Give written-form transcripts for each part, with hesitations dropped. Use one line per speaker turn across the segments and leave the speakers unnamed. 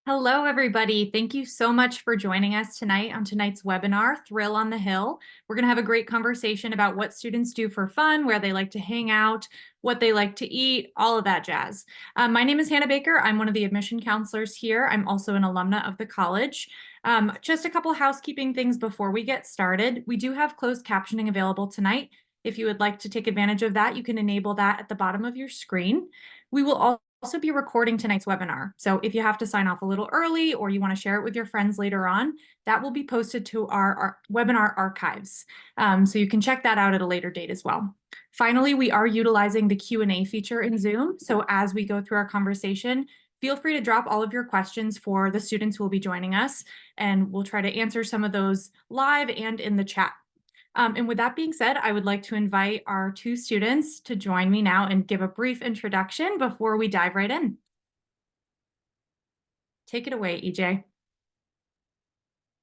Hello, everybody. Thank you so much for joining us tonight on tonight's webinar, Thrill on the Hill. We're going to have a great conversation about what students do for fun, where they like to hang out, what they like to eat, all of that jazz. My name is Hannah Baker. I'm one of the admission counselors here. I'm also an alumna of the college. Just a couple housekeeping things before we get started. We do have closed captioning available tonight. If you would like to take advantage of that, you can enable that at the bottom of your screen. We will also be recording tonight's webinar. So if you have to sign off a little early or you want to share it with your friends later on, that will be posted to our webinar archives. So you can check that out at a later date as well. Finally, we are utilizing the Q&A feature in Zoom. So as we go through our conversation, feel free to drop all of your questions for the students who will be joining us, and we'll try to answer some of those live and in the chat. And with that being said, I would like to invite our two students to join me now and give a brief introduction before we dive right in. Take it away, EJ.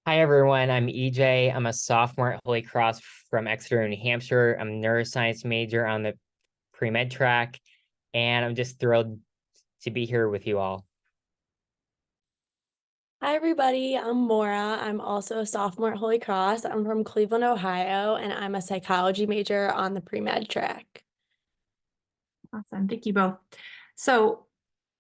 Hi, everyone. I'm EJ. I'm a sophomore at Holy Cross from Exeter, New Hampshire. I'm a neuroscience major on the pre-med track, and I'm just thrilled to be here with you all.
Hi, everybody. I'm Maura. I'm also a sophomore at Holy Cross. I'm from Cleveland, Ohio, and I'm a psychology major on the pre-med track.
Awesome. Thank you both. So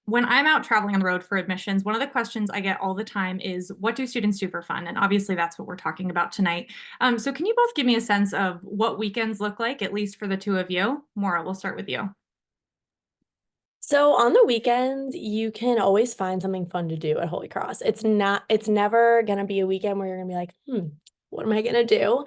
when I'm out traveling on the road for admissions, one of the questions I get all the time is, what do students do for fun? And obviously that's what we're talking about tonight. So can you both give me a sense of what weekends look like, at least for the two of you? Maura, we'll start with you.
So on the weekends, you can always find something fun to do at Holy Cross. It's never gonna be a weekend where you're gonna be like, what am I gonna do?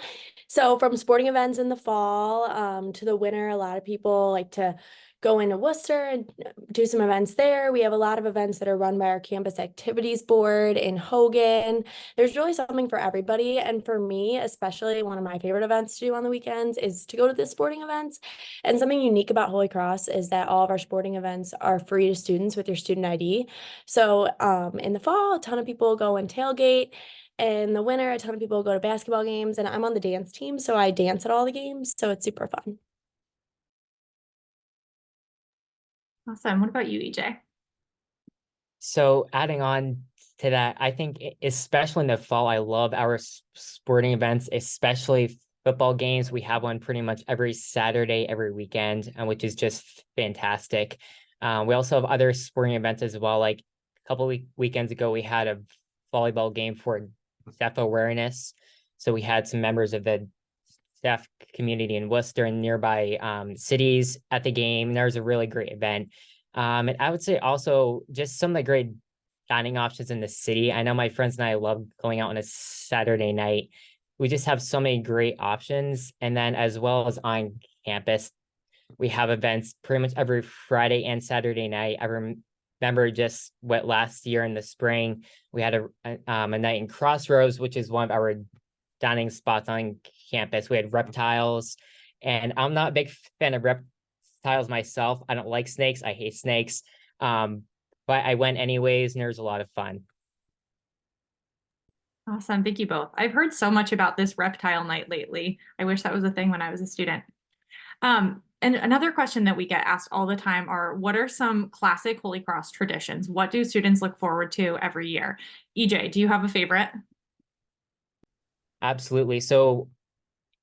So from sporting events in the fall to the winter, a lot of people like to go into Worcester and do some events there. We have a lot of events that are run by our campus activities board in Hogan. There's really something for everybody. And for me, especially one of my favorite events to do on the weekends is to go to the sporting events. And something unique about Holy Cross is that all of our sporting events are free to students with your student ID. So in the fall, a ton of people go and tailgate. In the winter, a ton of people go to basketball games, and I'm on the dance team, so I dance at all the games, so it's super fun.
Awesome. What about you, EJ?
So adding on to that, I think especially in the fall, I love our sporting events, especially football games. We have one pretty much every Saturday, every weekend, which is just fantastic. We also have other sporting events as well. Like a couple weekends ago, we had a volleyball game for deaf awareness. So we had some members of the deaf community in Worcester and nearby cities at the game. There was a really great event. And I would say also just some of the great dining options in the city. I know my friends and I love going out on a Saturday night. We just have so many great options. And then as well as on campus, we have events pretty much every Friday and Saturday night. I remember just what last year in the spring, we had a night in Crossroads, which is one of our dining spots on campus. We had reptiles, and I'm not a big fan of reptiles myself. I don't like snakes. I hate snakes. But I went anyways, and there was a lot of fun.
Awesome. Thank you both. I've heard so much about this reptile night lately. I wish that was a thing when I was a student. And another question that we get asked all the time are, what are some classic Holy Cross traditions? What do students look forward to every year? EJ, do you have a favorite?
Absolutely. So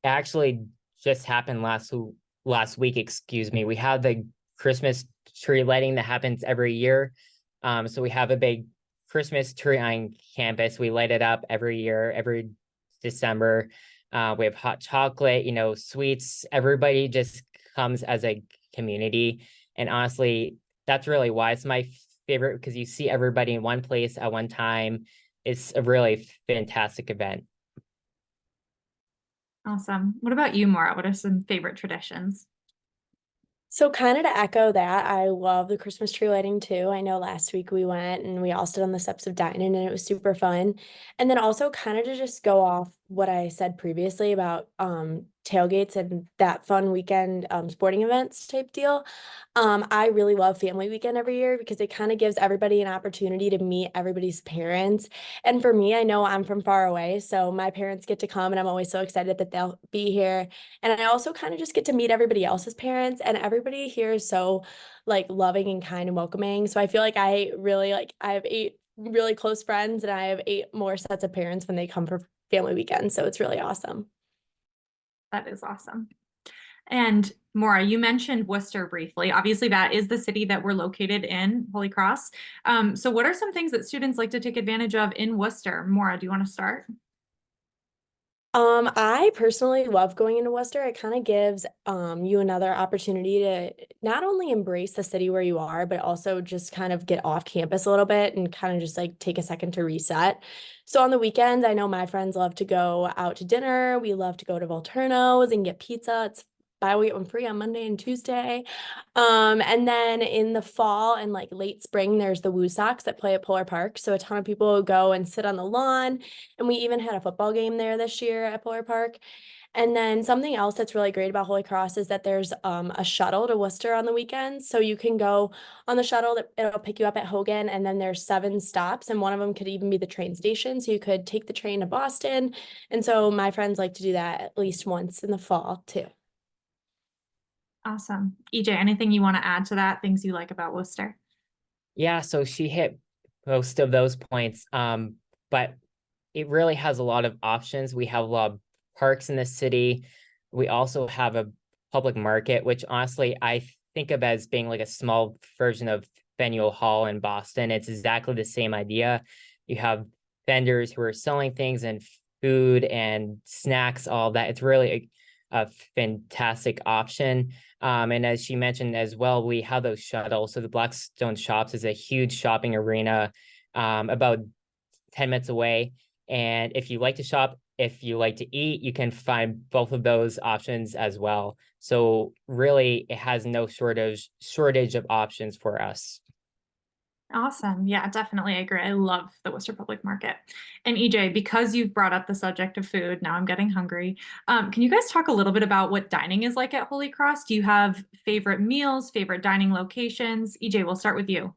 it actually just happened last week, excuse me. We have the Christmas tree lighting that happens every year. So we have a big Christmas tree on campus. We light it up every year, every December. We have hot chocolate, sweets. Everybody just comes as a community. And honestly, that's really why it's my favorite, because you see everybody in one place at one time. It's a really fantastic event.
Awesome. What about you, Maura? What are some favorite traditions?
So kind of to echo that, I love the Christmas tree lighting too. I know last week we went and we all stood on the steps of Dinan and it was super fun. And then also kind of to just go off what I said previously about tailgates and that fun weekend sporting events type deal. I really love family weekend every year because it kind of gives everybody an opportunity to meet everybody's parents. And for me, I know I'm from far away, so my parents get to come and I'm always so excited that they'll be here. And I also kind of just get to meet everybody else's parents, and everybody here is so like loving and kind and welcoming. So I feel like I really I have 8 really close friends, and I have 8 more sets of parents when they come for family weekends. So it's really awesome.
That is awesome. And Maura, you mentioned Worcester briefly. Obviously, that is the city that we're located in, Holy Cross. So what are some things that students like to take advantage of in Worcester? Maura, do you want to start?
I personally love going into Worcester. It kind of gives you another opportunity to not only embrace the city where you are, but also just kind of get off campus a little bit and kind of just like take a second to reset. So on the weekends, I know my friends love to go out to dinner. We love to go to Volturno's and get pizza. It's buy one get one free on Monday and Tuesday. And then in the fall and like late spring, there's the Woo Sox that play at Polar Park. So a ton of people go and sit on the lawn. And we even had a football game there this year at Polar Park. And then something else that's really great about Holy Cross is that there's a shuttle to Worcester on the weekends. So you can go on the shuttle that it'll pick you up at Hogan, and then there's 7 stops, and one of them could even be the train station. So you could take the train to Boston. And so my friends like to do that at least once in the fall too.
Awesome. EJ, anything you want to add to that? Things you like about Worcester?
Yeah, so she hit most of those points. But it really has a lot of options. We have a lot of parks in the city. We also have a public market, which honestly I think of as being like a small version of Faneuil Hall in Boston. It's exactly the same idea. You have vendors who are selling things and food and snacks, all that. It's really a fantastic option. And as she mentioned as well, we have those shuttles. So the Blackstone Shops is a huge shopping arena about 10 minutes away. And if you like to shop, if you like to eat, you can find both of those options as well. So really, it has no shortage of options for us.
Awesome. Yeah, definitely. I agree. I love the Worcester Public Market. And EJ, because you've brought up the subject of food, now I'm getting hungry. Can you guys talk a little bit about what dining is like at Holy Cross? Do you have favorite meals, favorite dining locations? EJ, we'll start with you.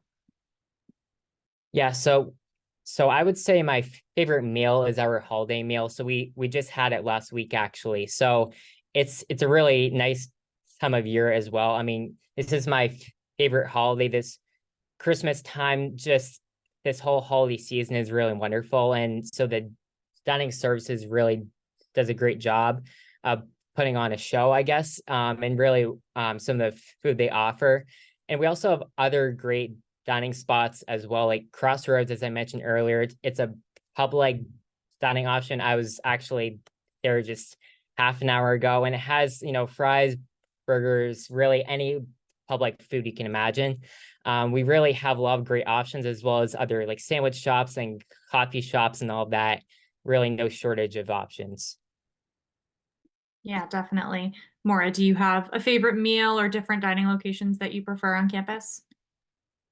Yeah, so I would say my favorite meal is our holiday meal. So we just had it last week actually. So it's a really nice time of year as well. I mean, this is my favorite holiday. This Christmas time, just this whole holiday season is really wonderful. And so the dining services really does a great job of putting on a show, I guess, and really some of the food they offer. And we also have other great dining spots as well, like Crossroads, as I mentioned earlier. It's a public dining option. I was actually there just half an hour ago, and it has, fries, burgers, really any public food you can imagine. We really have a lot of great options, as well as other like sandwich shops and coffee shops and all that. Really no shortage of options.
Yeah, definitely. Maura, do you have a favorite meal or different dining locations that you prefer on campus?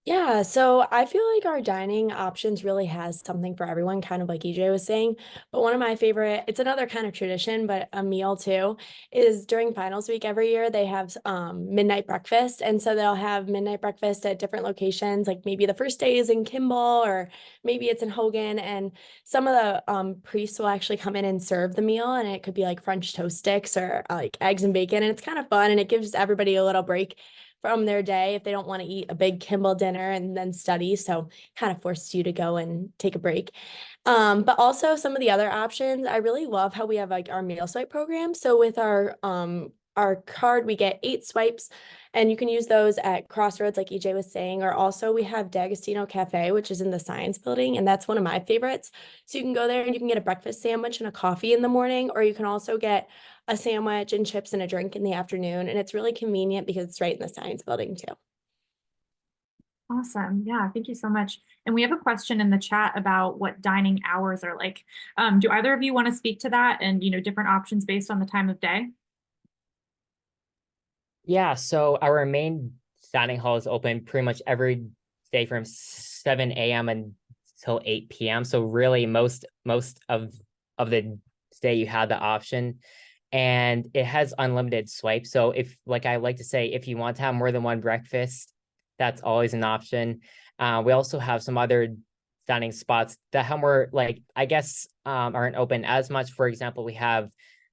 Yeah, so I feel like our dining options really has something for everyone, kind of like EJ was saying. But one of my favorite, it's another kind of tradition, but a meal too, is during finals week every year, they have midnight breakfast. And so they'll have midnight breakfast at different locations, like maybe the first day is in Kimball or maybe it's in Hogan. And some of the priests will actually come in and serve the meal, and it could be like French toast sticks or like eggs and bacon. And it's kind of fun, and it gives everybody a little break from their day if they don't want to eat a big Kimball dinner and then study. So kind of forces you to go and take a break. But also some of the other options, I really love how we have like our meal swipe program. So with our card, we get 8 swipes, and you can use those at Crossroads, like EJ was saying, or also we have D'Agostino Cafe, which is in the Science Building, and that's one of my favorites. So you can go there and you can get a breakfast sandwich and a coffee in the morning, or you can also get a sandwich and chips and a drink in the afternoon. And it's really convenient because it's right in the Science Building too.
Awesome. Yeah, thank you so much. And we have a question in the chat about what dining hours are like. Do either of you want to speak to that and, different options based on the time of day?
Yeah, so our main dining hall is open pretty much every day from 7 a.m. until 8 p.m. So really most of the day you have the option. And it has unlimited swipe. So if, like I like to say, if you want to have more than one breakfast, that's always an option. We also have some other dining spots that have more, like, I guess, aren't open as much. For example, we have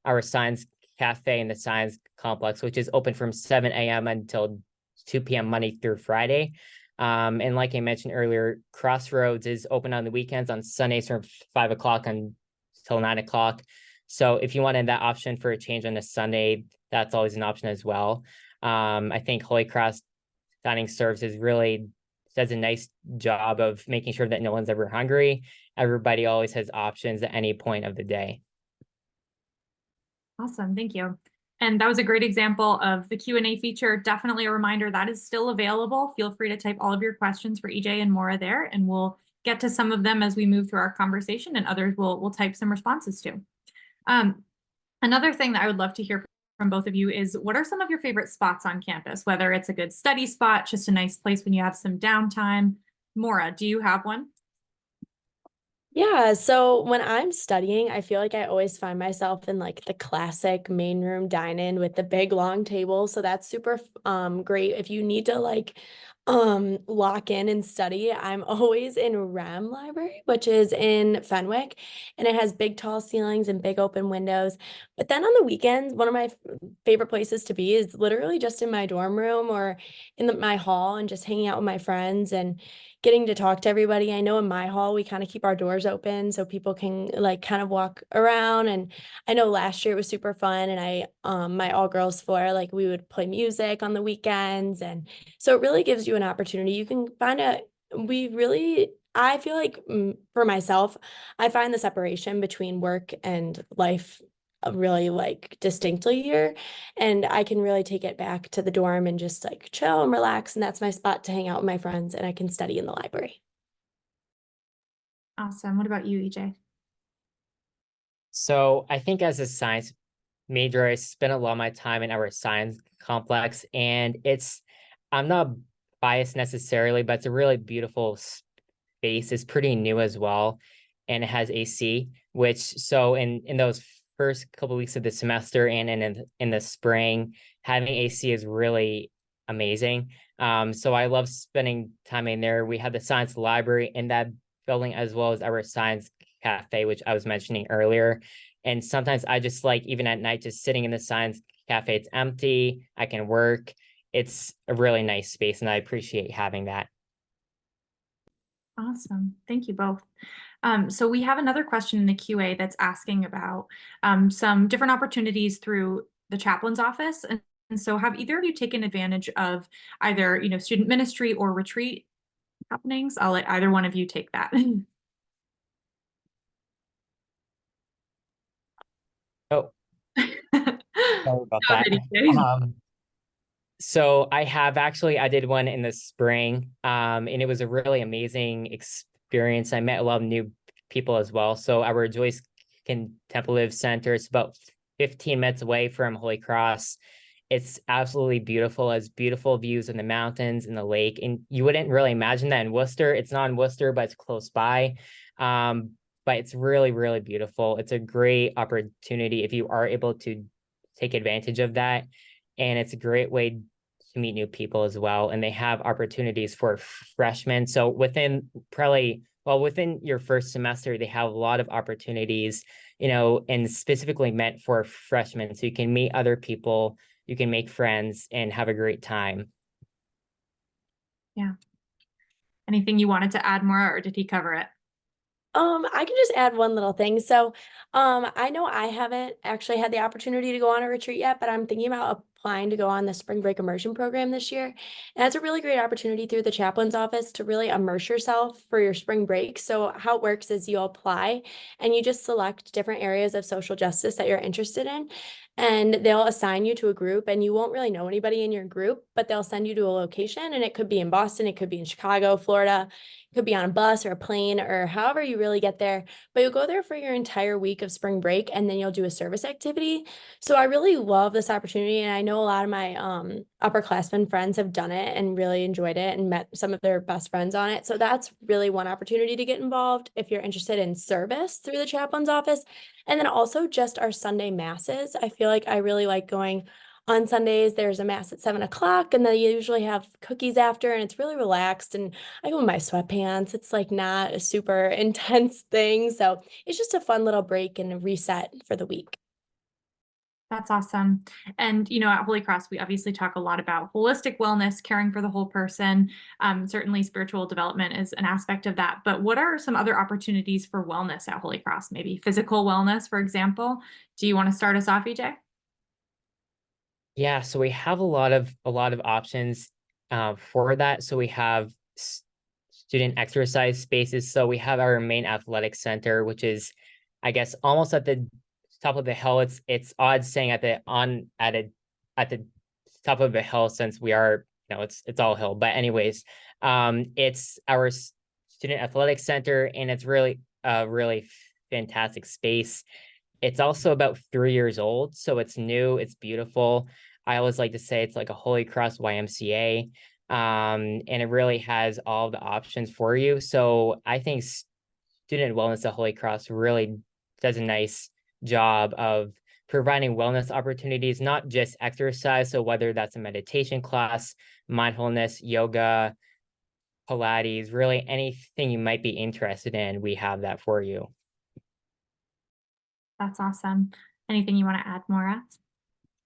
our Science Cafe in the Science Complex, which is open from 7 a.m. until 2 p.m. Monday through Friday. And like I mentioned earlier, Crossroads is open on the weekends on Sundays from 5 o'clock until 9 o'clock. So if you wanted that option for a change on a Sunday, that's always an option as well. I think Holy Cross Dining Services really does a nice job of making sure that no one's ever hungry. Everybody always has options at any point of the day.
Awesome, thank you. And that was a great example of the Q&A feature. Definitely a reminder that is still available. Feel free to type all of your questions for EJ and Maura there, and we'll get to some of them as we move through our conversation, and others we'll type some responses to. Another thing that I would love to hear from both of you is, what are some of your favorite spots on campus? Whether it's a good study spot, just a nice place when you have some downtime. Maura, do you have one?
Yeah, so when I'm studying, I feel like I always find myself in like the classic main room dine-in with the big long table. So that's super great if you need to like lock in and study. I'm always in REM Library, which is in Fenwick, and it has big tall ceilings and big open windows. But then on the weekends, one of my favorite places to be is literally just in my dorm room or in my hall and just hanging out with my friends and getting to talk to everybody. I know in my hall, we kind of keep our doors open so people can like kind of walk around. And I know last year it was super fun. And my all girls floor, like we would play music on the weekends. And so it really gives you an opportunity. You can I feel like for myself, I find the separation between work and life really like distinctly here, and I can really take it back to the dorm and just like chill and relax, and that's my spot to hang out with my friends, and I can study in the library.
Awesome. What about you, EJ?
So I think as a science major, I spent a lot of my time in our science complex, and I'm not biased necessarily, but it's a really beautiful space. It's pretty new as well, and it has AC, which so in those first couple of weeks of the semester and in the spring, having AC is really amazing. So I love spending time in there. We have the science library in that building, as well as our science cafe, which I was mentioning earlier. And sometimes I just like, even at night, just sitting in the science cafe, it's empty, I can work. It's a really nice space, and I appreciate having that.
Awesome. Thank you both. So we have another question in the QA that's asking about some different opportunities through the chaplain's office. And so have either of you taken advantage of either, student ministry or retreat happenings? I'll let either one of you take that.
Oh, sorry about
Go
that.
ahead, EJ.
So I did one in the spring, and it was a really amazing experience. I met a lot of new people as well. So our Joyce Contemplative Center is about 15 minutes away from Holy Cross. It's absolutely beautiful, has beautiful views of the mountains and the lake. And you wouldn't really imagine that in Worcester. It's not in Worcester, but it's close by. But it's really, really beautiful. It's a great opportunity if you are able to take advantage of that. And it's a great way to meet new people as well. And they have opportunities for freshmen. So within your first semester, they have a lot of opportunities, and specifically meant for freshmen. So you can meet other people, you can make friends and have a great time.
Yeah. Anything you wanted to add more, or did he cover it?
I can just add one little thing. So, I know I haven't actually had the opportunity to go on a retreat yet, but I'm thinking about applying to go on the spring break immersion program this year. And that's a really great opportunity through the chaplain's office to really immerse yourself for your spring break. So how it works is you apply and you just select different areas of social justice that you're interested in, and they'll assign you to a group, and you won't really know anybody in your group, but they'll send you to a location, and it could be in Boston, it could be in Chicago, Florida. Could be on a bus or a plane or however you really get there, but you'll go there for your entire week of spring break, and then you'll do a service activity. So I really love this opportunity, and I know a lot of my upperclassmen friends have done it and really enjoyed it and met some of their best friends on it. So that's really one opportunity to get involved if you're interested in service through the chaplain's office. And then also just our Sunday masses. I feel like I really like going on Sundays. There's a mass at 7 o'clock, and they usually have cookies after, and it's really relaxed. And I go in my sweatpants. It's like not a super intense thing. So it's just a fun little break and a reset for the week.
That's awesome. And, at Holy Cross, we obviously talk a lot about holistic wellness, caring for the whole person. Certainly spiritual development is an aspect of that. But what are some other opportunities for wellness at Holy Cross? Maybe physical wellness, for example. Do you want to start us off, EJ?
Yeah, so we have a lot of options for that. So we have student exercise spaces. So we have our main athletic center, which is, I guess, almost at the top of the hill. It's odd saying at the top of the hill since we are, it's all hill. But anyways, it's our student athletic center, and it's really a really fantastic space. It's also about 3 years old, so it's new, it's beautiful. I always like to say it's like a Holy Cross YMCA. And it really has all the options for you. So I think student wellness at Holy Cross really does a nice job of providing wellness opportunities, not just exercise. So whether that's a meditation class, mindfulness, yoga, Pilates, really anything you might be interested in, we have that for you.
That's awesome. Anything you want to add, Maura?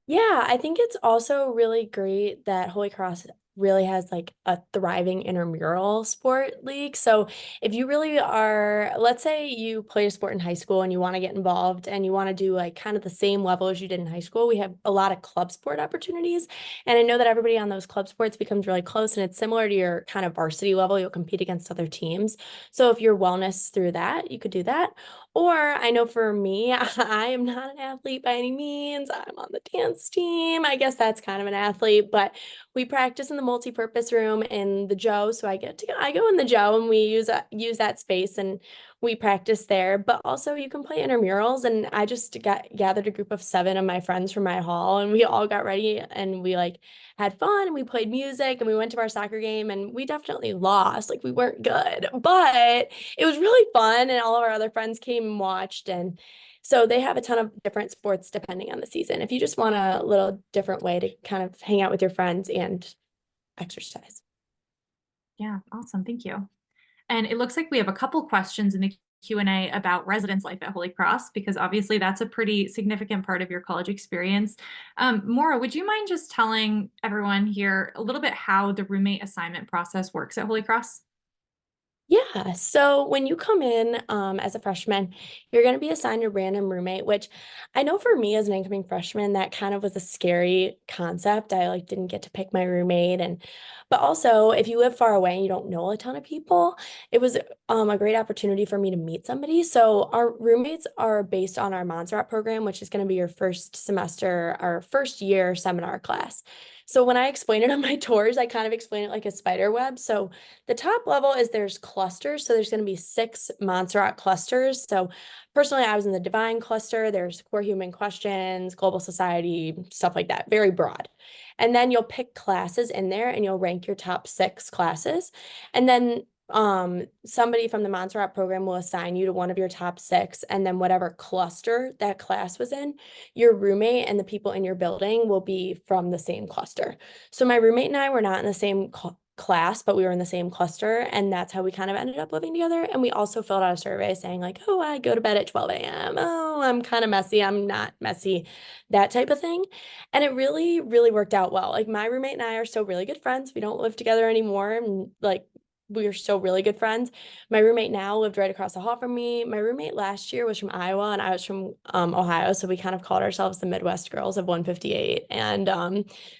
Yeah, I think it's also really great that Holy Cross really has like a thriving intramural sport league. So if you really are, let's say you play a sport in high school and you want to get involved and you want to do like kind of the same level as you did in high school, we have a lot of club sport opportunities. And I know that everybody on those club sports becomes really close, and it's similar to your kind of varsity level. You'll compete against other teams. So if your wellness through that, you could do that. Or I know for me, I am not an athlete by any means. I'm on the dance team. I guess that's kind of an athlete, but we practice in the multi-purpose room in the Joe. So I go in the Joe, and we use that space, and we practice there. But also you can play intramurals, and I just gathered a group of 7 of my friends from my hall, and we all got ready, and we like had fun, and we played music, and we went to our soccer game, and we definitely lost. Like we weren't good, but it was really fun, and all of our other friends came and watched. And so they have a ton of different sports depending on the season, if you just want a little different way to kind of hang out with your friends and exercise.
Yeah, awesome. Thank you. And it looks like we have a couple questions in the Q&A about residence life at Holy Cross, because obviously that's a pretty significant part of your college experience. Maura, would you mind just telling everyone here a little bit how the roommate assignment process works at Holy Cross?
Yeah, so when you come in as a freshman, you're going to be assigned a random roommate, which I know for me as an incoming freshman, that kind of was a scary concept. I like didn't get to pick my roommate, but also if you live far away and you don't know a ton of people, it was a great opportunity for me to meet somebody. So our roommates are based on our Montserrat program, which is going to be your first semester, our first year seminar class. So when I explain it on my tours, I kind of explain it like a spider web. So the top level is there's clusters. So there's going to be 6 Montserrat clusters. So personally, I was in the Divine cluster. There's core human questions, global society, stuff like that, very broad. And then you'll pick classes in there, and you'll rank your top 6 classes. And then somebody from the Montserrat program will assign you to one of your top 6, and then whatever cluster that class was in, your roommate and the people in your building will be from the same cluster. So my roommate and I were not in the same class, but we were in the same cluster, and that's how we kind of ended up living together. And we also filled out a survey saying like, oh, I go to bed at 12 a.m. Oh, I'm kind of messy. I'm not messy, that type of thing. And it really, really worked out well. Like my roommate and I are still really good friends. We don't live together anymore, and like we are still really good friends. My roommate now lived right across the hall from me. My roommate last year was from Iowa, and I was from Ohio. So we kind of called ourselves the Midwest Girls of 158. And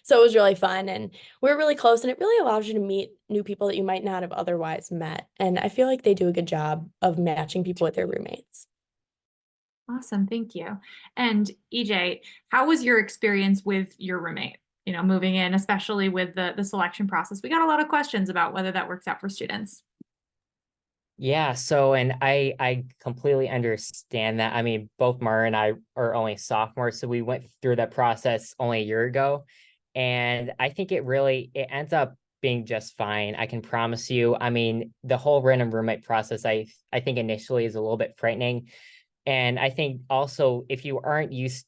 so it was really fun, and we're really close, and it really allows you to meet new people that you might not have otherwise met. And I feel like they do a good job of matching people with their roommates.
Awesome. Thank you. And EJ, how was your experience with your roommate? Moving in, especially with the selection process. We got a lot of questions about whether that works out for students.
Yeah, so and I completely understand that. I mean, both Mara and I are only sophomores, so we went through that process only a year ago, and I think it ends up being just fine. I can promise you. I mean, the whole random roommate process, I think initially is a little bit frightening, and I think also if you aren't used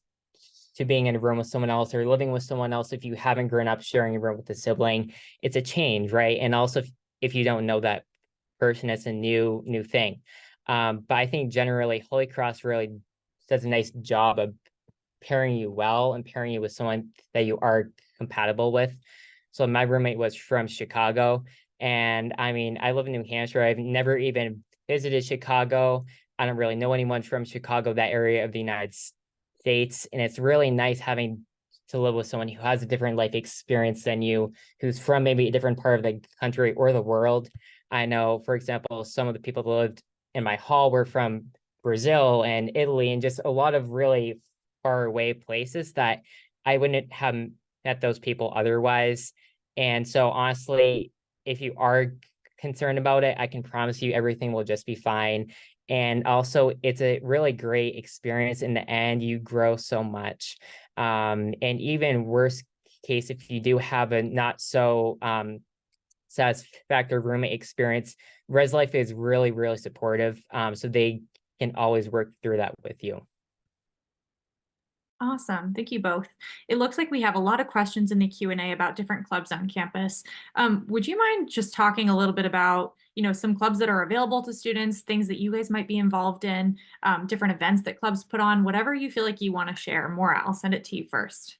to being in a room with someone else or living with someone else, if you haven't grown up sharing a room with a sibling, it's a change, right? And also if you don't know that person, it's a new thing. But I think generally Holy Cross really does a nice job of pairing you well and pairing you with someone that you are compatible with. So my roommate was from Chicago, and I mean, I live in New Hampshire. I've never even visited Chicago. I don't really know anyone from Chicago, that area of the United States. And it's really nice having to live with someone who has a different life experience than you, who's from maybe a different part of the country or the world. I know, for example, some of the people that lived in my hall were from Brazil and Italy and just a lot of really far away places that I wouldn't have met those people otherwise. And so honestly, if you are concerned about it, I can promise you everything will just be fine. And also, it's a really great experience. In the end, you grow so much. And even worst case, if you do have a not so satisfactory roommate experience, Res Life is really, really supportive. So they can always work through that with you.
Awesome. Thank you both. It looks like we have a lot of questions in the Q&A about different clubs on campus. Would you mind just talking a little bit about, some clubs that are available to students, things that you guys might be involved in, different events that clubs put on, whatever you feel like you want to share. Maura, I'll send it to you first.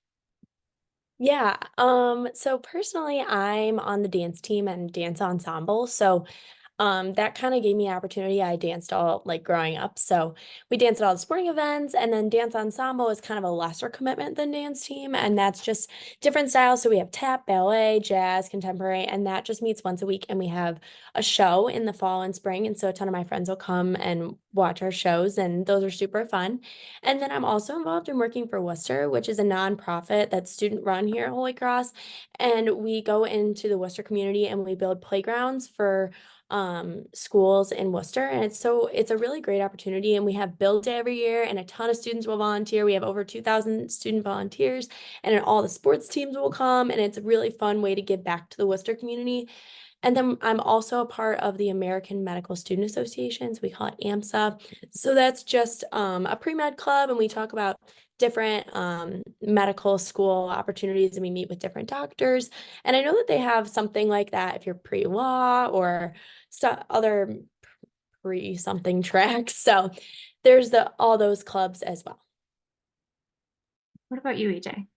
Yeah, so personally, I'm on the dance team and dance ensemble. So that kind of gave me an opportunity. I danced all like growing up. So we danced at all the sporting events, and then dance ensemble is kind of a lesser commitment than dance team. And that's just different styles. So we have tap, ballet, jazz, contemporary, and that just meets once a week. And we have a show in the fall and spring. And so a ton of my friends will come and watch our shows, and those are super fun. And then I'm also involved in working for Worcester, which is a nonprofit that's student run here at Holy Cross. And we go into the Worcester community and we build playgrounds for schools in Worcester, and it's a really great opportunity. And we have build day every year, and a ton of students will volunteer. We have over 2,000 student volunteers, and then all the sports teams will come, and it's a really fun way to give back to the Worcester community. And then I'm also a part of the American Medical Student Associations. We call it AMSA. So that's just a pre-med club, and we talk about different medical school opportunities, and we meet with different doctors. And I know that they have something like that if you're pre-law or other pre-something tracks. So there's all those clubs as well.
What about you, EJ?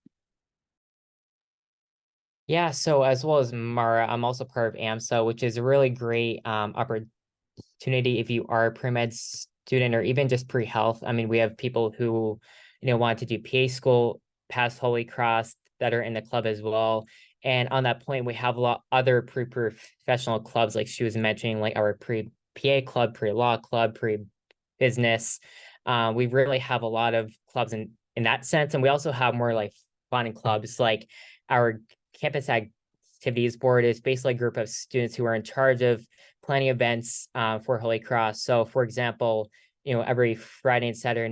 Yeah, so as well as Mara, I'm also part of AMSA, which is a really great opportunity if you are a pre-med student or even just pre-health. I mean, we have people who, want to do PA school past Holy Cross that are in the club as well. And on that point, we have a lot other pre-professional clubs, like she was mentioning, like our pre-PA club, pre-law club, pre-business. We really have a lot of clubs in that sense. And we also have more like fun clubs, like our campus activities board is basically a group of students who are in charge of planning events for Holy Cross. So for example, every Friday and Saturday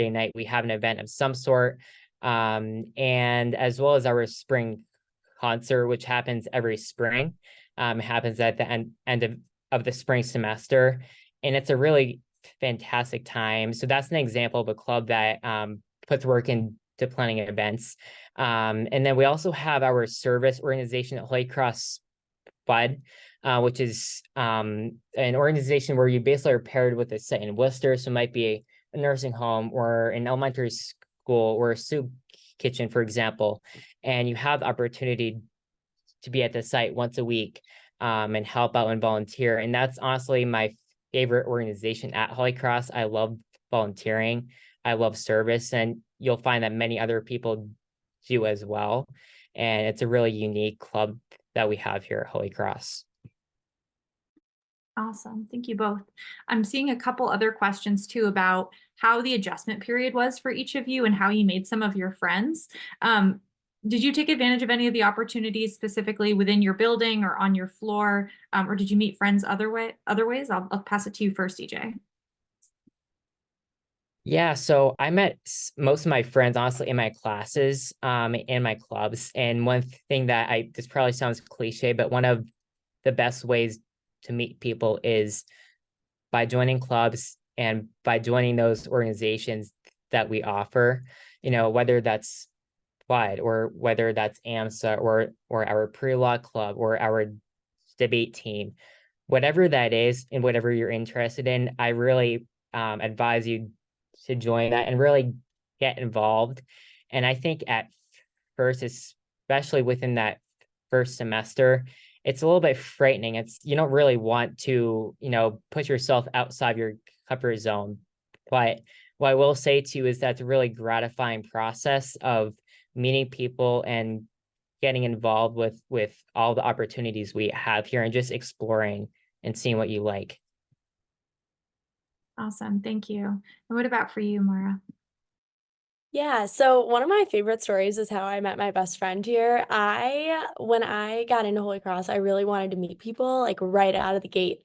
night, we have an event of some sort. And as well as our spring concert, which happens every spring. It happens at the end of the spring semester. And it's a really fantastic time. So that's an example of a club that puts work into planning events. And then we also have our service organization at Holy Cross Bud, which is an organization where you basically are paired with a site in Worcester. So it might be a nursing home or an elementary school or a soup kitchen, for example. And you have the opportunity to be at the site once a week and help out and volunteer. And that's honestly my favorite organization at Holy Cross. I love volunteering. I love service, and you'll find that many other people do as well. And it's a really unique club that we have here at Holy Cross.
Awesome. Thank you both. I'm seeing a couple other questions too about how the adjustment period was for each of you and how you made some of your friends. Did you take advantage of any of the opportunities specifically within your building or on your floor? Or did you meet friends other ways? I'll pass it to you first, EJ.
Yeah, so I met most of my friends, honestly, in my classes, in my clubs. And one thing that this probably sounds cliche, but one of the best ways to meet people is by joining clubs and by joining those organizations that we offer, whether that's Bud or whether that's AMSA or our pre-law club or our debate team, whatever that is and whatever you're interested in, I really advise you to join that and really get involved. And I think at first, especially within that first semester, it's a little bit frightening. You don't really want to, put yourself outside your comfort zone. But what I will say to you is that's a really gratifying process of meeting people and getting involved with all the opportunities we have here and just exploring and seeing what you like.
Awesome. Thank you. And what about for you, Mara?
Yeah, so one of my favorite stories is how I met my best friend here. When I got into Holy Cross, I really wanted to meet people like right out of the gate.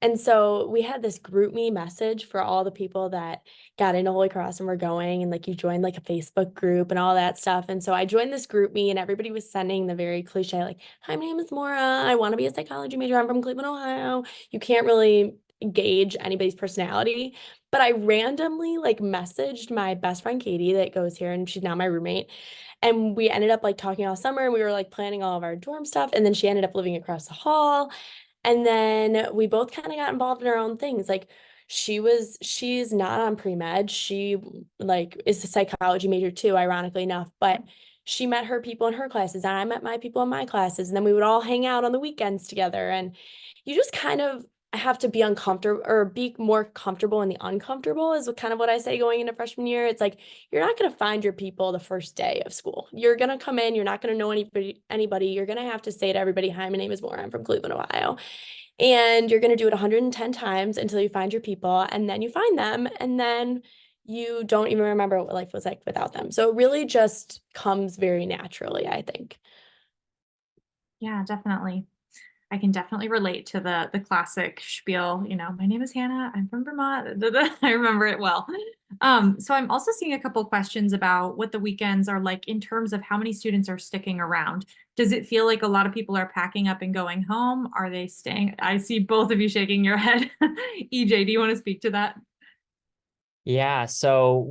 And so we had this group me message for all the people that got into Holy Cross and were going, and like you joined like a Facebook group and all that stuff. And so I joined this group me, and everybody was sending the very cliche, like, "Hi, my name is Maura. I want to be a psychology major. I'm from Cleveland, Ohio." You can't really gauge anybody's personality. But I randomly like messaged my best friend Katie that goes here, and she's now my roommate. And we ended up like talking all summer, and we were like planning all of our dorm stuff. And then she ended up living across the hall. And then we both kind of got involved in our own things. Like she's not on pre-med. She like is a psychology major too, ironically enough. But she met her people in her classes, and I met my people in my classes. And then we would all hang out on the weekends together. And you just kind of have to be uncomfortable or be more comfortable in the uncomfortable is kind of what I say going into freshman year. It's like you're not going to find your people the first day of school. You're going to come in, you're not going to know anybody. You're going to have to say to everybody, "Hi, my name is Maura. I'm from Cleveland, Ohio." And you're going to do it 110 times until you find your people, and then you find them, and then you don't even remember what life was like without them. So it really just comes very naturally, I think.
Yeah, definitely. I can definitely relate to the classic spiel, "My name is Hannah. I'm from Vermont." I remember it well. So I'm also seeing a couple questions about what the weekends are like in terms of how many students are sticking around. Does it feel like a lot of people are packing up and going home? Are they staying? I see both of you shaking your head. EJ, do you want to speak to that?
Yeah, so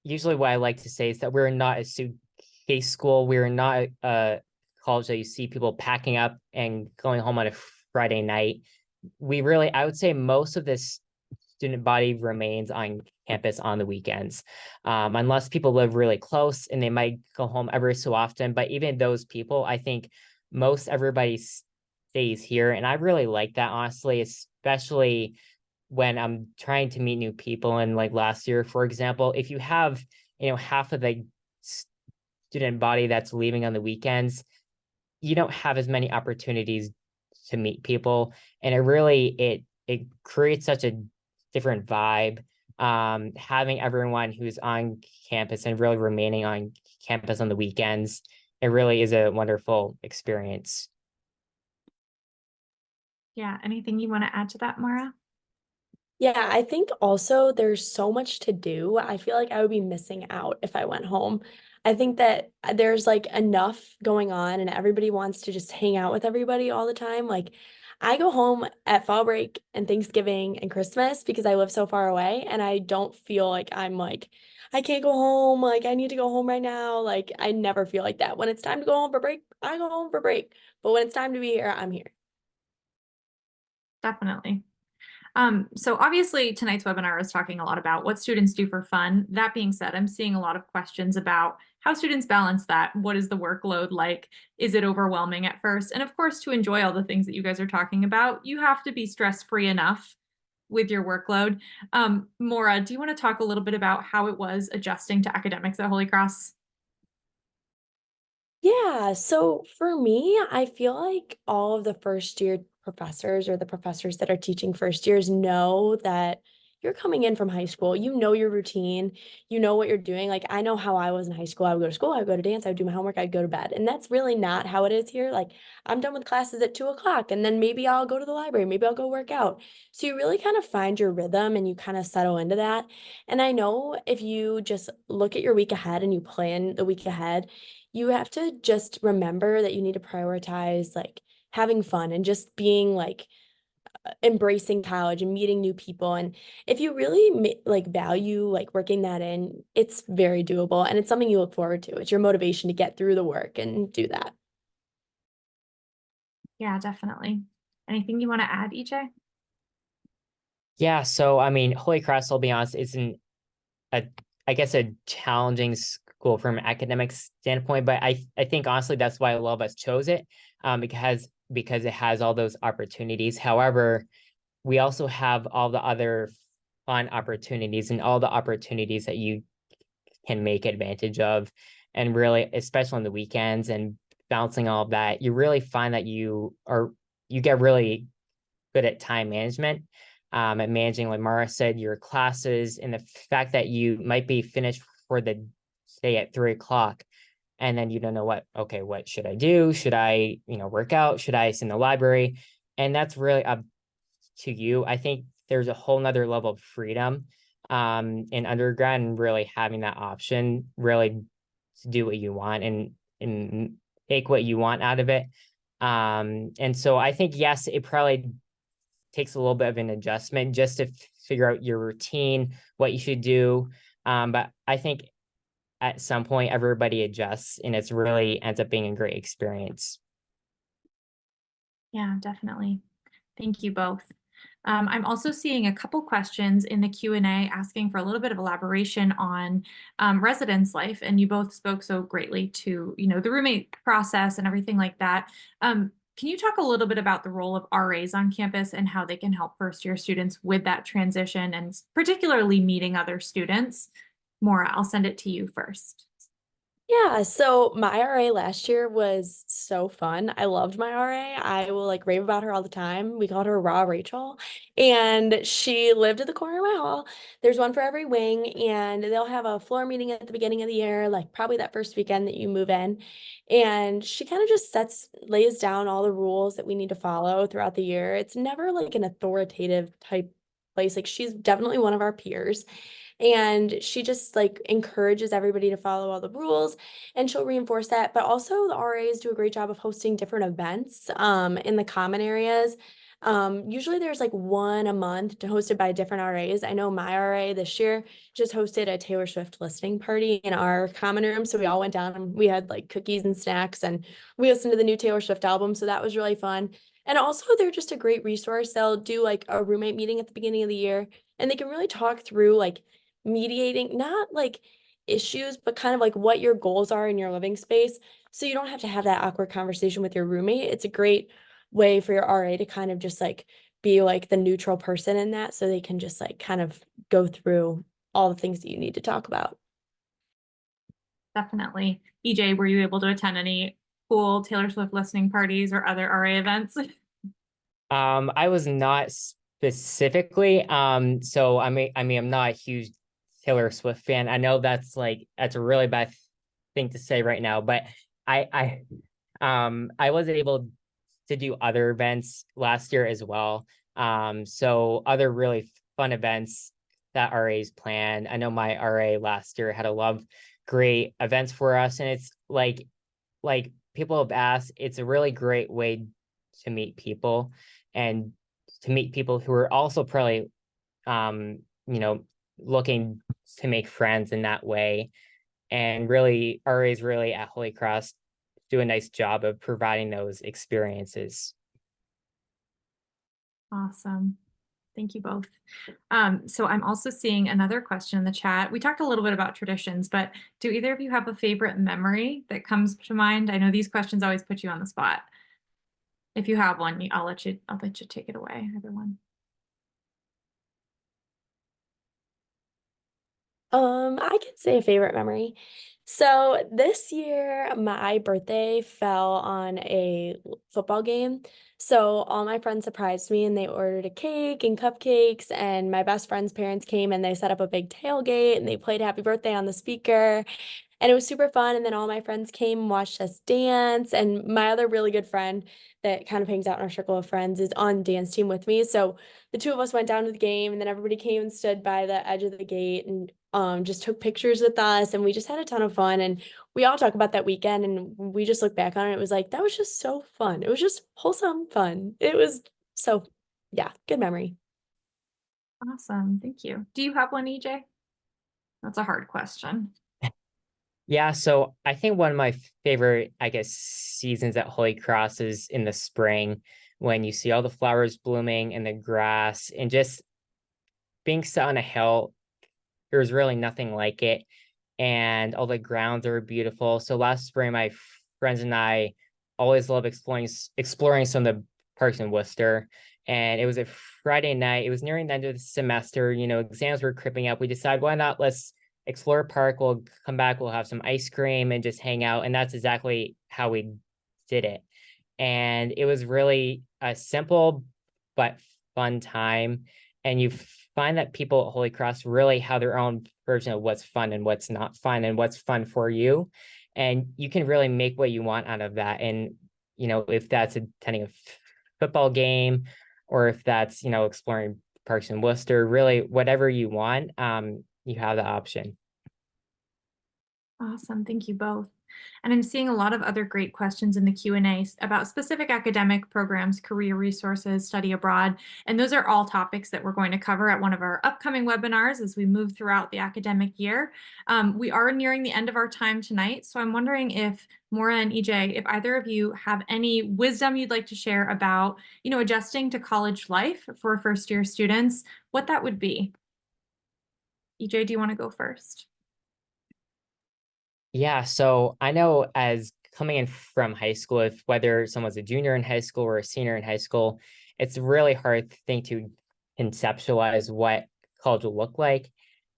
usually what I like to say is that we're not a suitcase school. We're not a college that you see people packing up and going home on a Friday night. I would say most of this student body remains on campus on the weekends, unless people live really close and they might go home every so often. But even those people, I think most everybody stays here. And I really like that, honestly, especially when I'm trying to meet new people. And like last year, for example, if you have, half of the student body that's leaving on the weekends, you don't have as many opportunities to meet people. And it creates such a different vibe. Having everyone who's on campus and really remaining on campus on the weekends, it really is a wonderful experience.
Yeah. Anything you want to add to that, Mara?
Yeah, I think also there's so much to do. I feel like I would be missing out if I went home. I think that there's like enough going on, and everybody wants to just hang out with everybody all the time. Like I go home at fall break and Thanksgiving and Christmas because I live so far away, and I don't feel like I'm like I can't go home, like I need to go home right now. Like I never feel like that. When it's time to go home for break, I go home for break. But when it's time to be here, I'm here.
Definitely. So obviously tonight's webinar is talking a lot about what students do for fun. That being said, I'm seeing a lot of questions about how students balance that. What is the workload like? Is it overwhelming at first? And of course, to enjoy all the things that you guys are talking about, you have to be stress-free enough with your workload. Maura, do you want to talk a little bit about how it was adjusting to academics at Holy Cross?
Yeah, so for me, I feel like all of the first year professors or the professors that are teaching first years know that you're coming in from high school. You know your routine, you know what you're doing. Like I know how I was in high school. I would go to school, I would go to dance, I would do my homework, I'd go to bed. And that's really not how it is here. Like I'm done with classes at 2 o'clock, and then maybe I'll go to the library, maybe I'll go work out. So you really kind of find your rhythm and you kind of settle into that. And I know if you just look at your week ahead and you plan the week ahead, you have to just remember that you need to prioritize like having fun and just being like embracing college and meeting new people. And if you really like value like working that in, it's very doable and it's something you look forward to. It's your motivation to get through the work and do that.
Yeah, definitely. Anything you want to add, EJ?
Yeah, so Holy Cross, I'll be honest, isn't a I guess, a challenging school from an academic standpoint, but I think honestly that's why a lot of us chose it, because it has all those opportunities. However, we also have all the other fun opportunities and all the opportunities that you can make advantage of, and really, especially on the weekends and balancing all of that, you really find that you get really good at time management, at managing, like Mara said, your classes, and the fact that you might be finished for the day at 3 o'clock, and then you don't know what should I do? Should I, work out? Should I sit in the library? And that's really up to you. I think there's a whole nother level of freedom in undergrad, and really having that option really to do what you want and take what you want out of it. And so I think, yes, it probably takes a little bit of an adjustment just to figure out your routine, what you should do. But I think at some point everybody adjusts, and it's really ends up being a great experience.
Yeah, definitely. Thank you both. I'm also seeing a couple questions in the Q&A asking for a little bit of elaboration on residence life, and you both spoke so greatly to, the roommate process and everything like that. Can you talk a little bit about the role of RAs on campus and how they can help first-year students with that transition, and particularly meeting other students? Maura, I'll send it to you first.
Yeah, so my RA last year was so fun. I loved my RA. I will like rave about her all the time. We called her Raw Rachel, and she lived at the corner of my hall. There's one for every wing, and they'll have a floor meeting at the beginning of the year, like probably that first weekend that you move in. And she kind of just lays down all the rules that we need to follow throughout the year. It's never like an authoritative type place. Like she's definitely one of our peers. And she just like encourages everybody to follow all the rules, and she'll reinforce that. But also the RAs do a great job of hosting different events in the common areas. Usually there's like one a month hosted by different RAs. I know my RA this year just hosted a Taylor Swift listening party in our common room. So we all went down and we had like cookies and snacks, and we listened to the new Taylor Swift album. So that was really fun. And also they're just a great resource. They'll do like a roommate meeting at the beginning of the year, and they can really talk through like mediating, not like issues, but kind of like what your goals are in your living space. So you don't have to have that awkward conversation with your roommate. It's a great way for your RA to kind of just like be like the neutral person in that, so they can just like kind of go through all the things that you need to talk about.
Definitely. EJ, were you able to attend any cool Taylor Swift listening parties or other RA events?
I was not specifically. So I'm not a huge Taylor Swift fan. I know that's a really bad thing to say right now, but I was able to do other events last year as well. So other really fun events that RAs planned. I know my RA last year had a lot of great events for us, and it's like people have asked, it's a really great way to meet people, and to meet people who are also probably looking to make friends in that way. And really, RAs really at Holy Cross do a nice job of providing those experiences.
Awesome. Thank you both. So I'm also seeing another question in the chat. We talked a little bit about traditions, but do either of you have a favorite memory that comes to mind? I know these questions always put you on the spot. If you have one, I'll let you take it away, everyone.
I can say a favorite memory. So this year, my birthday fell on a football game. So all my friends surprised me, and they ordered a cake and cupcakes, and my best friend's parents came and they set up a big tailgate and they played Happy Birthday on the speaker. And it was super fun. And then all my friends came and watched us dance. And my other really good friend that kind of hangs out in our circle of friends is on dance team with me. So the two of us went down to the game, and then everybody came and stood by the edge of the gate and just took pictures with us, and we just had a ton of fun. And we all talk about that weekend, and we just look back on it. It was like, that was just so fun. It was just wholesome fun. It was so, yeah, good memory.
Awesome. Thank you. Do you have one, EJ? That's a hard question.
Yeah, so I think one of my favorite, I guess, seasons at Holy Cross is in the spring, when you see all the flowers blooming and the grass, and just being set on a hill there was really nothing like it. And all the grounds are beautiful. So last spring, my friends and I always love exploring some of the parks in Worcester. And it was a Friday night. It was nearing the end of the semester. Exams were creeping up. We decided, why not? Let's explore a park. We'll come back. We'll have some ice cream and just hang out. And that's exactly how we did it. And it was really a simple but fun time. And you find that people at Holy Cross really have their own version of what's fun and what's not fun and what's fun for you. And you can really make what you want out of that. And, if that's attending a football game, or if that's, exploring parks in Worcester, really whatever you want, you have the option.
Awesome. Thank you both. And I'm seeing a lot of other great questions in the Q&A about specific academic programs, career resources, study abroad. And those are all topics that we're going to cover at one of our upcoming webinars as we move throughout the academic year. We are nearing the end of our time tonight. So I'm wondering if Maura and EJ, if either of you have any wisdom you'd like to share about, adjusting to college life for first-year students, what that would be. EJ, do you want to go first?
Yeah, so I know as coming in from high school, if whether someone's a junior in high school or a senior in high school, it's a really hard thing to conceptualize what college will look like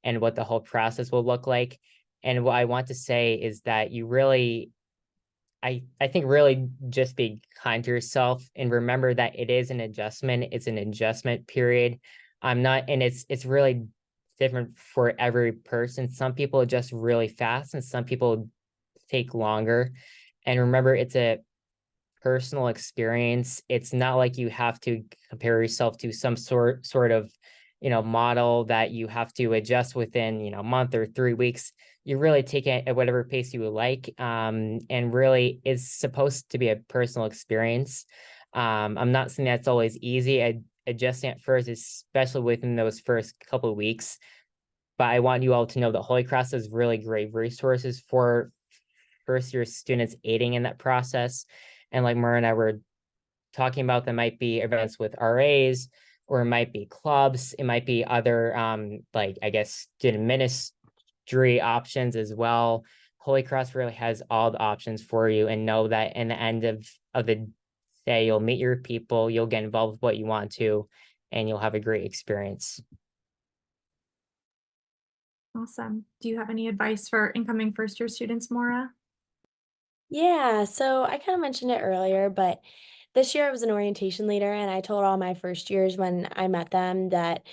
and what the whole process will look like. And what I want to say is that you really, I think really just be kind to yourself and remember that it is an adjustment. It's an adjustment period. And it's really different for every person. Some people adjust really fast and some people take longer. And remember, it's a personal experience. It's not like you have to compare yourself to some sort of, model that you have to adjust within, a month or 3 weeks. You really take it at whatever pace you would like. And really is supposed to be a personal experience. I'm not saying that's always easy. Adjusting at first, especially within those first couple of weeks. But I want you all to know that Holy Cross has really great resources for first-year students aiding in that process. And like Maura and I were talking about, there might be events with RAs, or it might be clubs. It might be other, student ministry options as well. Holy Cross really has all the options for you, and know that in the end of the day, you'll meet your people, you'll get involved with what you want to, and you'll have a great experience.
Awesome. Do you have any advice for incoming first-year students, Maura?
Yeah, so I kind of mentioned it earlier, but this year I was an orientation leader, and I told all my first years when I met them that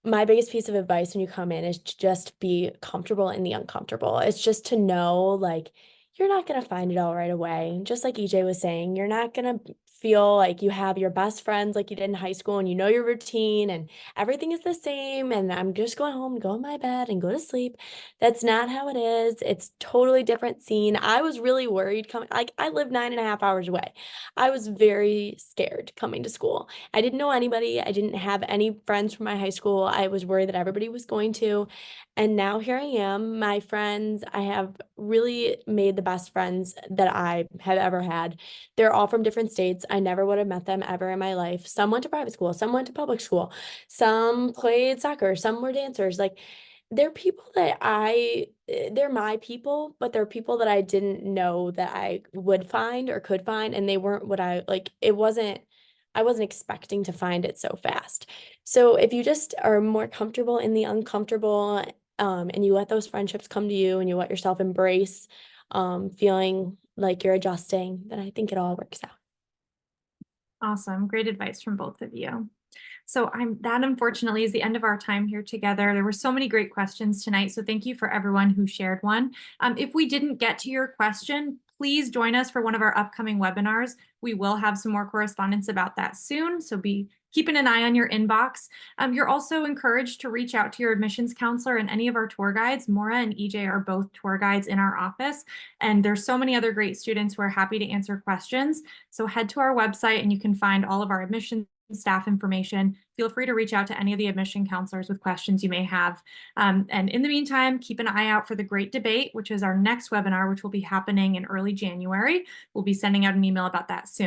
my biggest piece of advice when you come in is to just be comfortable in the uncomfortable. It's just to know, like, you're not going to find it all right away. Just like EJ was saying, you're not going to feel like you have your best friends like you did in high school and you know your routine and everything is the same and I'm just going home to go in my bed and go to sleep. That's not how it is. It's totally different scene. I was really worried coming, like I live 9.5 hours away. I was very scared coming to school. I didn't know anybody. I didn't have any friends from my high school. I was worried that everybody was going to. And now here I am, my friends, I have really made the best friends that I have ever had. They're all from different states. I never would have met them ever in my life. Some went to private school, some went to public school, some played soccer, some were dancers. Like they're people that they're my people, but they're people that I didn't know that I would find or could find. And they weren't what I wasn't expecting to find it so fast. So if you just are more comfortable in the uncomfortable, and you let those friendships come to you and you let yourself embrace feeling like you're adjusting, then I think it all works out.
Awesome. Great advice from both of you. So that unfortunately is the end of our time here together. There were so many great questions tonight. So thank you for everyone who shared one. If we didn't get to your question, please join us for one of our upcoming webinars. We will have some more correspondence about that soon. So be keeping an eye on your inbox. You're also encouraged to reach out to your admissions counselor and any of our tour guides. Maura and EJ are both tour guides in our office. And there's so many other great students who are happy to answer questions. So head to our website and you can find all of our admissions staff information. Feel free to reach out to any of the admission counselors with questions you may have. And in the meantime, keep an eye out for the Great Debate, which is our next webinar, which will be happening in early January. We'll be sending out an email about that soon.